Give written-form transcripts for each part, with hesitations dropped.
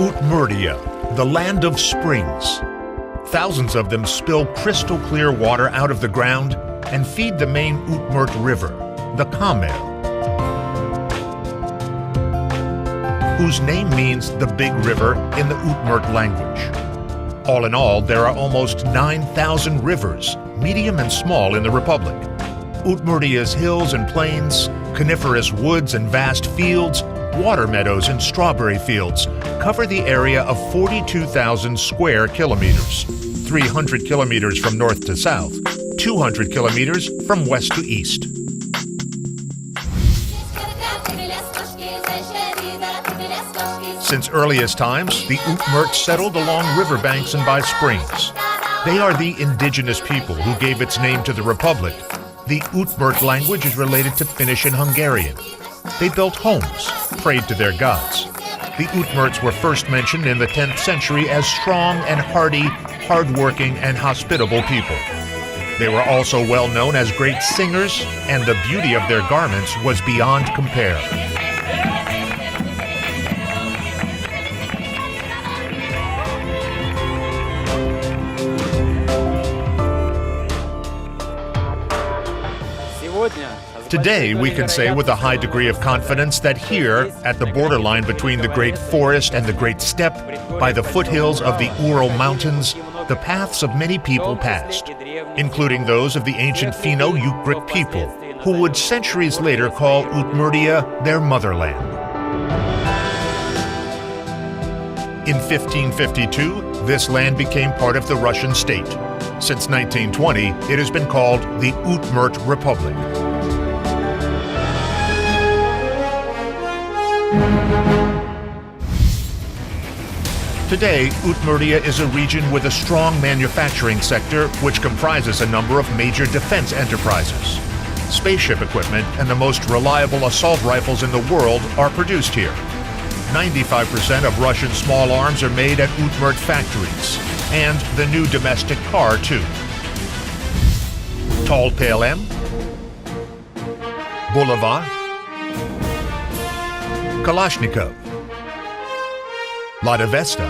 Udmurtia, the land of springs. Thousands of them spill crystal clear water out of the ground and feed the main Udmurt River, the Kamel, whose name means the big river in the Udmurt language. All in all, there are almost 9,000 rivers, medium and small, in the Republic. Udmurtia's hills and plains, coniferous woods and vast fields, water meadows and strawberry fields cover the area of 42,000 square kilometers, 300 kilometers from north to south, 200 kilometers from west to east. Since earliest times, the Udmurt settled along riverbanks and by springs. They are the indigenous people who gave its name to the Republic. The Udmurt language is related to Finnish and Hungarian. They built homes, prayed to their gods. The Udmurts were first mentioned in the 10th century as strong and hardy, hard-working and hospitable people. They were also well known as great singers, and the beauty of their garments was beyond compare. Today, we can say with a high degree of confidence that here, at the borderline between the Great Forest and the Great Steppe, by the foothills of the Ural Mountains, the paths of many people passed, including those of the ancient Finno-Ugric people, who would centuries later call Udmurtia their motherland. In 1552, this land became part of the Russian state. Since 1920, it has been called the Udmurt Republic. Today, Udmurtia is a region with a strong manufacturing sector which comprises a number of major defense enterprises. Spaceship equipment and the most reliable assault rifles in the world are produced here. 95% of Russian small arms are made at Udmurt factories, and the new domestic car too. Tall PLM, Bulava, Kalashnikov, Lada Vesta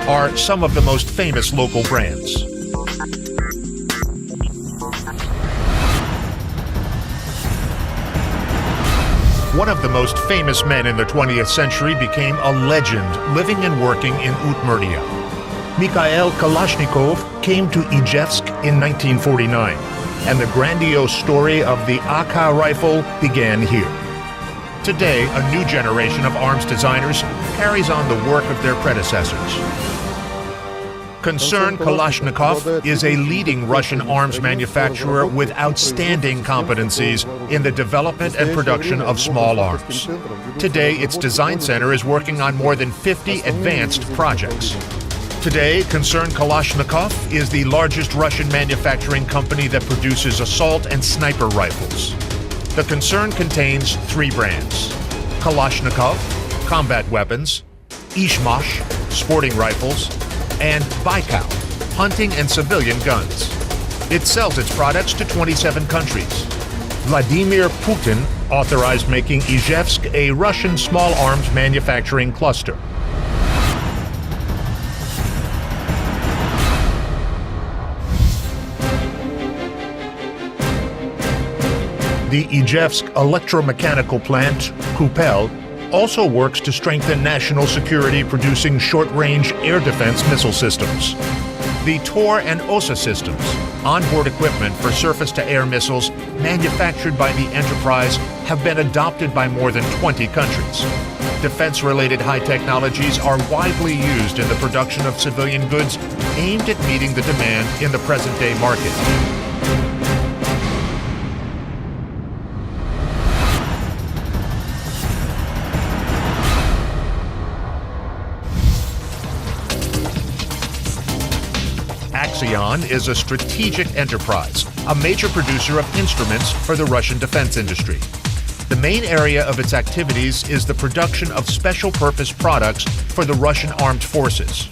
are some of the most famous local brands. One of the most famous men in the 20th century became a legend living and working in Udmurtia. Mikhail Kalashnikov came to Ijevsk in 1949, and the grandiose story of the AK rifle began here. Today, a new generation of arms designers carries on the work of their predecessors. Concern Kalashnikov is a leading Russian arms manufacturer with outstanding competencies in the development and production of small arms. Today, its design center is working on more than 50 advanced projects. Today, Concern Kalashnikov is the largest Russian manufacturing company that produces assault and sniper rifles. The concern contains 3 brands: Kalashnikov, combat weapons; Ishmash, sporting rifles; and Baikal, hunting and civilian guns. It sells its products to 27 countries. Vladimir Putin authorized making Ijevsk a Russian small arms manufacturing cluster. The Ijevsk electromechanical plant, Kupel, also works to strengthen national security, producing short-range air defense missile systems. The Tor and OSA systems, onboard equipment for surface-to-air missiles manufactured by the enterprise, have been adopted by more than 20 countries. Defense-related high technologies are widely used in the production of civilian goods aimed at meeting the demand in the present-day market. Axion is a strategic enterprise, a major producer of instruments for the Russian defense industry. The main area of its activities is the production of special-purpose products for the Russian armed forces.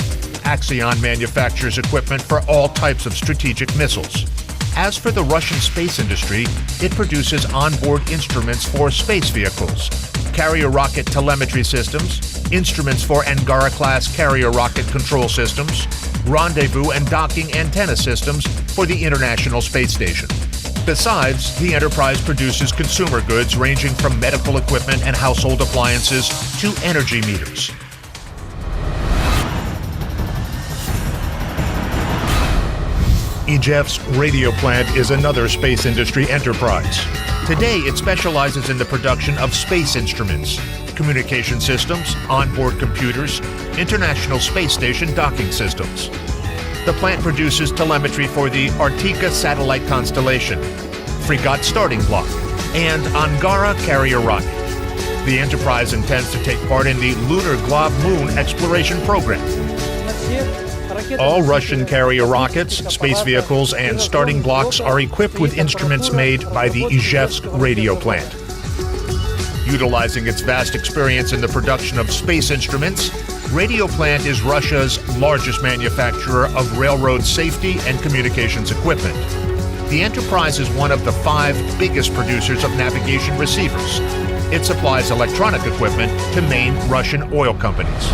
Axion manufactures equipment for all types of strategic missiles. As for the Russian space industry, it produces onboard instruments for space vehicles, carrier rocket telemetry systems, instruments for Angara-class carrier rocket control systems, rendezvous and docking antenna systems for the International Space Station. Besides, the enterprise produces consumer goods ranging from medical equipment and household appliances to energy meters. Ijevsk radio plant is another space industry enterprise. Today, it specializes in the production of space instruments, communication systems, onboard computers, International Space Station docking systems. The plant produces telemetry for the Artika satellite constellation, Fregat starting block, and Angara carrier rocket. The enterprise intends to take part in the Lunar Glob Moon exploration program. All Russian carrier rockets, space vehicles, and starting blocks are equipped with instruments made by the Ijevsk radio plant. Utilizing its vast experience in the production of space instruments, Radio Plant is Russia's largest manufacturer of railroad safety and communications equipment. The enterprise is one of the 5 biggest producers of navigation receivers. It supplies electronic equipment to main Russian oil companies.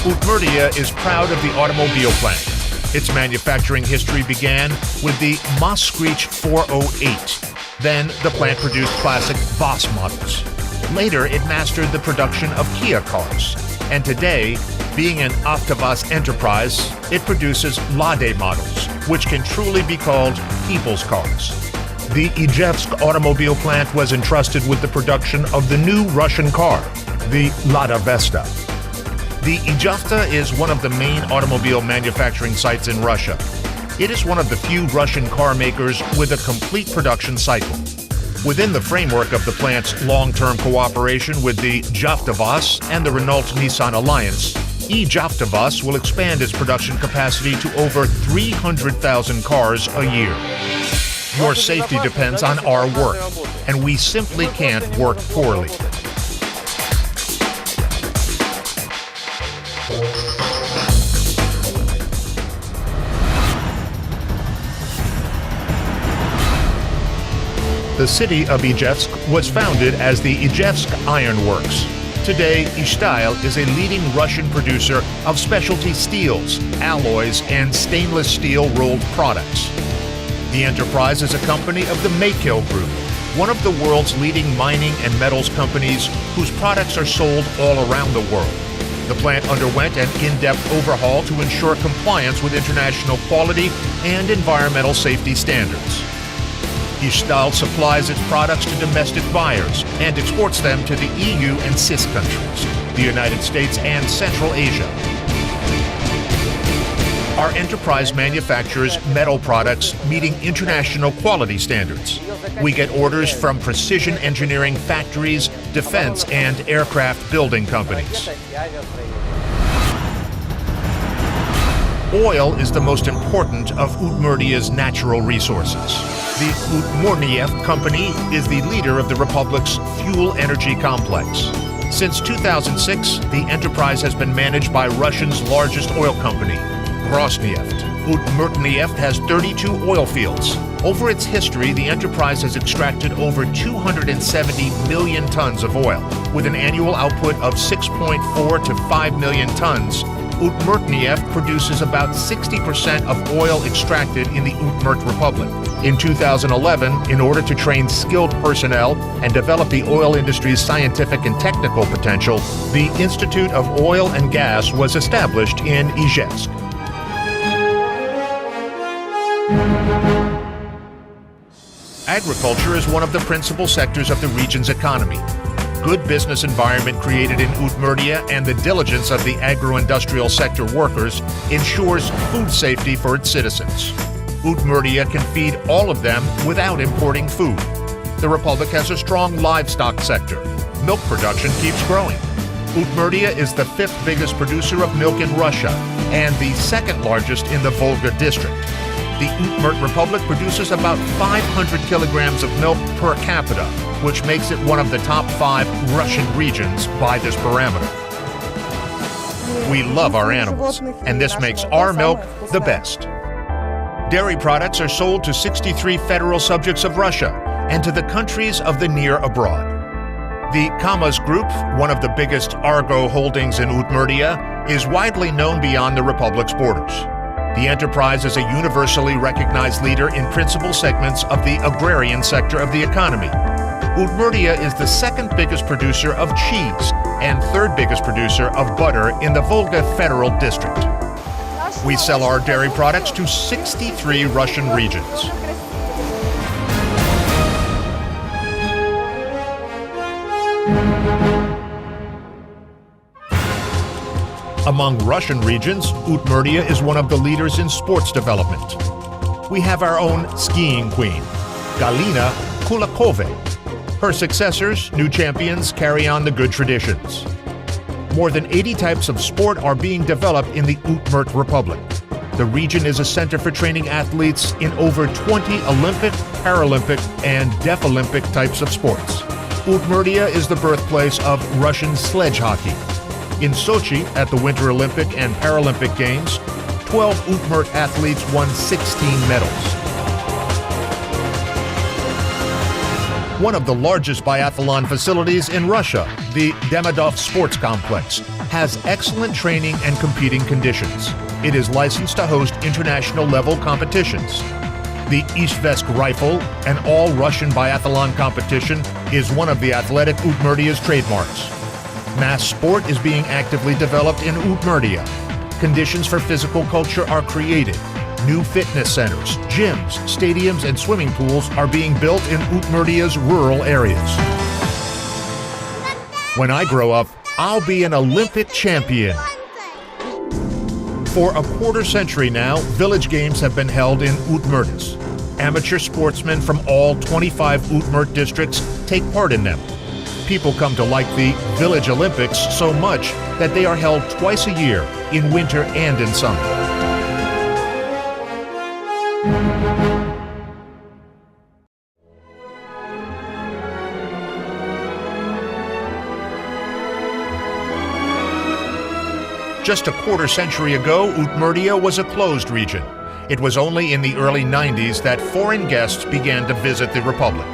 Udmurtia is proud of the automobile plant. Its manufacturing history began with the Moskvich 408. Then the plant produced classic Vos models. Later, it mastered the production of Kia cars. And today, being an Avtovaz enterprise, it produces Lade models, which can truly be called people's cars. The Ijevsk automobile plant was entrusted with the production of the new Russian car, the Lada Vesta. The Ijevsk is one of the main automobile manufacturing sites in Russia. It is one of the few Russian car makers with a complete production cycle. Within the framework of the plant's long-term cooperation with the Javtovaz and the Renault-Nissan Alliance, Ijevsk will expand its production capacity to over 300,000 cars a year. Your safety depends on our work, and we simply can't work poorly. The city of Ijevsk was founded as the Ijevsk Iron Works. Today, Izhtail is a leading Russian producer of specialty steels, alloys, and stainless steel rolled products. The enterprise is a company of the Maykill Group, one of the world's leading mining and metals companies whose products are sold all around the world. The plant underwent an in-depth overhaul to ensure compliance with international quality and environmental safety standards. Izhtail supplies its products to domestic buyers and exports them to the EU and CIS countries, the United States and Central Asia. Our enterprise manufactures metal products meeting international quality standards. We get orders from precision engineering factories, defense and aircraft building companies. Oil is the most important of Udmurtia's natural resources. The Udmurtia company is the leader of the Republic's fuel energy complex. Since 2006, the enterprise has been managed by Russia's largest oil company, Rosneft. Udmurtia has 32 oil fields. Over its history, the enterprise has extracted over 270 million tons of oil. With an annual output of 6.4 to 5 million tons, Udmurtia produces about 60% of oil extracted in the Udmurt Republic. In 2011, in order to train skilled personnel and develop the oil industry's scientific and technical potential, the Institute of Oil and Gas was established in Ijevsk. Agriculture is one of the principal sectors of the region's economy. Good business environment created in Udmurtia and the diligence of the agro-industrial sector workers ensures food safety for its citizens. Udmurtia can feed all of them without importing food. The Republic has a strong livestock sector. Milk production keeps growing. Udmurtia is the 5th biggest producer of milk in Russia and the 2nd largest in the Volga district. The Udmurt Republic produces about 500 kilograms of milk per capita, which makes it one of the top 5 Russian regions by this parameter. We love our animals, and this makes our milk the best. Dairy products are sold to 63 federal subjects of Russia and to the countries of the near abroad. The Kamas Group, one of the biggest Argo holdings in Udmurtia, is widely known beyond the republic's borders. The enterprise is a universally recognized leader in principal segments of the agrarian sector of the economy. Udmurtia is the second biggest producer of cheese and third biggest producer of butter in the Volga Federal District. We sell our dairy products to 63 Russian regions. Among Russian regions, Udmurtia is one of the leaders in sports development. We have our own skiing queen, Galina Kulakova. Her successors, new champions, carry on the good traditions. More than 80 types of sport are being developed in the Udmurt Republic. The region is a center for training athletes in over 20 Olympic, Paralympic, and Deaf-Olympic types of sports. Udmurtia is the birthplace of Russian sledge hockey. In Sochi, at the Winter Olympic and Paralympic Games, 12 Udmurt athletes won 16 medals. One of the largest biathlon facilities in Russia, the Demidov Sports Complex, has excellent training and competing conditions. It is licensed to host international-level competitions. The Izhevsk Rifle, an all-Russian biathlon competition, is one of the Athletic Udmurtia's trademarks. Mass sport is being actively developed in Udmurtia. Conditions for physical culture are created. New fitness centers, gyms, stadiums, and swimming pools are being built in Udmurtia's rural areas. When I grow up, I'll be an Olympic champion. For a quarter century now, village games have been held in Udmurtis. Amateur sportsmen from all 25 Udmurt districts take part in them. People come to like the Village Olympics so much that they are held twice a year, in winter and in summer. Just a quarter century ago, Udmurtia was a closed region. It was only in the early 90s that foreign guests began to visit the Republic.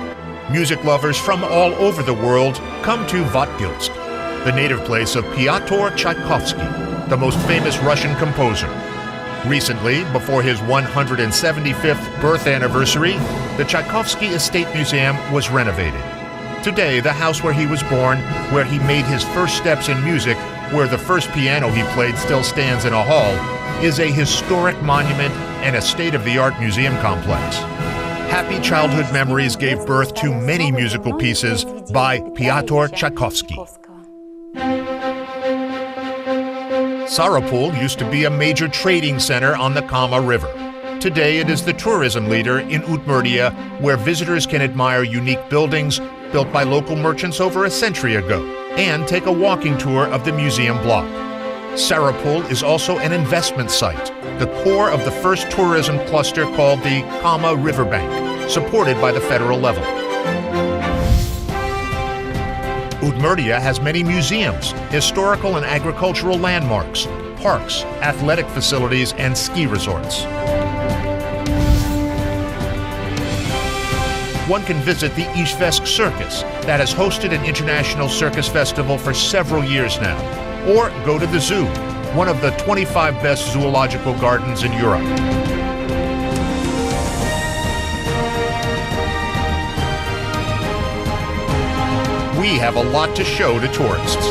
Music lovers from all over the world come to Vatgilsk, the native place of Pyotr Tchaikovsky, the most famous Russian composer. Recently, before his 175th birth anniversary, the Tchaikovsky Estate Museum was renovated. Today, the house where he was born, where he made his first steps in music, where the first piano he played still stands in a hall, is a historic monument and a state-of-the-art museum complex. Happy childhood memories gave birth to many musical pieces by Pyotr Tchaikovsky. Sarapul used to be a major trading center on the Kama River. Today it is the tourism leader in Udmurtia, where visitors can admire unique buildings built by local merchants over a century ago and take a walking tour of the museum block. Sarapul is also an investment site, the core of the first tourism cluster called the Kama Riverbank, supported by the federal level. Udmurtia has many museums, historical and agricultural landmarks, parks, athletic facilities, and ski resorts. One can visit the Izhevsk Circus that has hosted an international circus festival for several years now, or go to the zoo, one of the 25 best zoological gardens in Europe. We have a lot to show to tourists.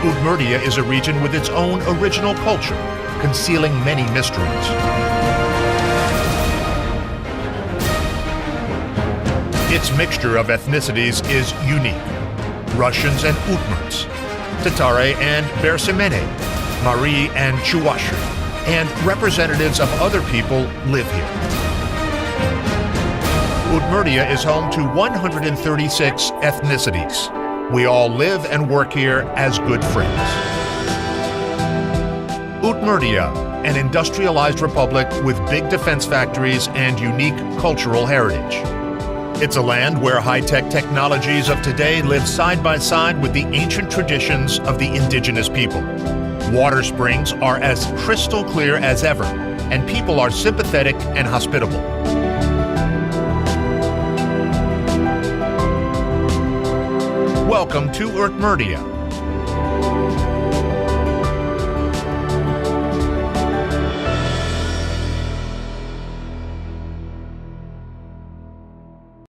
Udmurtia is a region with its own original culture, concealing many mysteries. Its mixture of ethnicities is unique. Russians and Udmurts, Tatare and Bersemene, Mari and Chuvasher, and representatives of other people live here. Udmurtia is home to 136 ethnicities. We all live and work here as good friends. Udmurtia, an industrialized republic with big defense factories and unique cultural heritage. It's a land where high-tech technologies of today live side by side with the ancient traditions of the indigenous people. Water springs are as crystal clear as ever, and people are sympathetic and hospitable. Welcome to Udmurtia,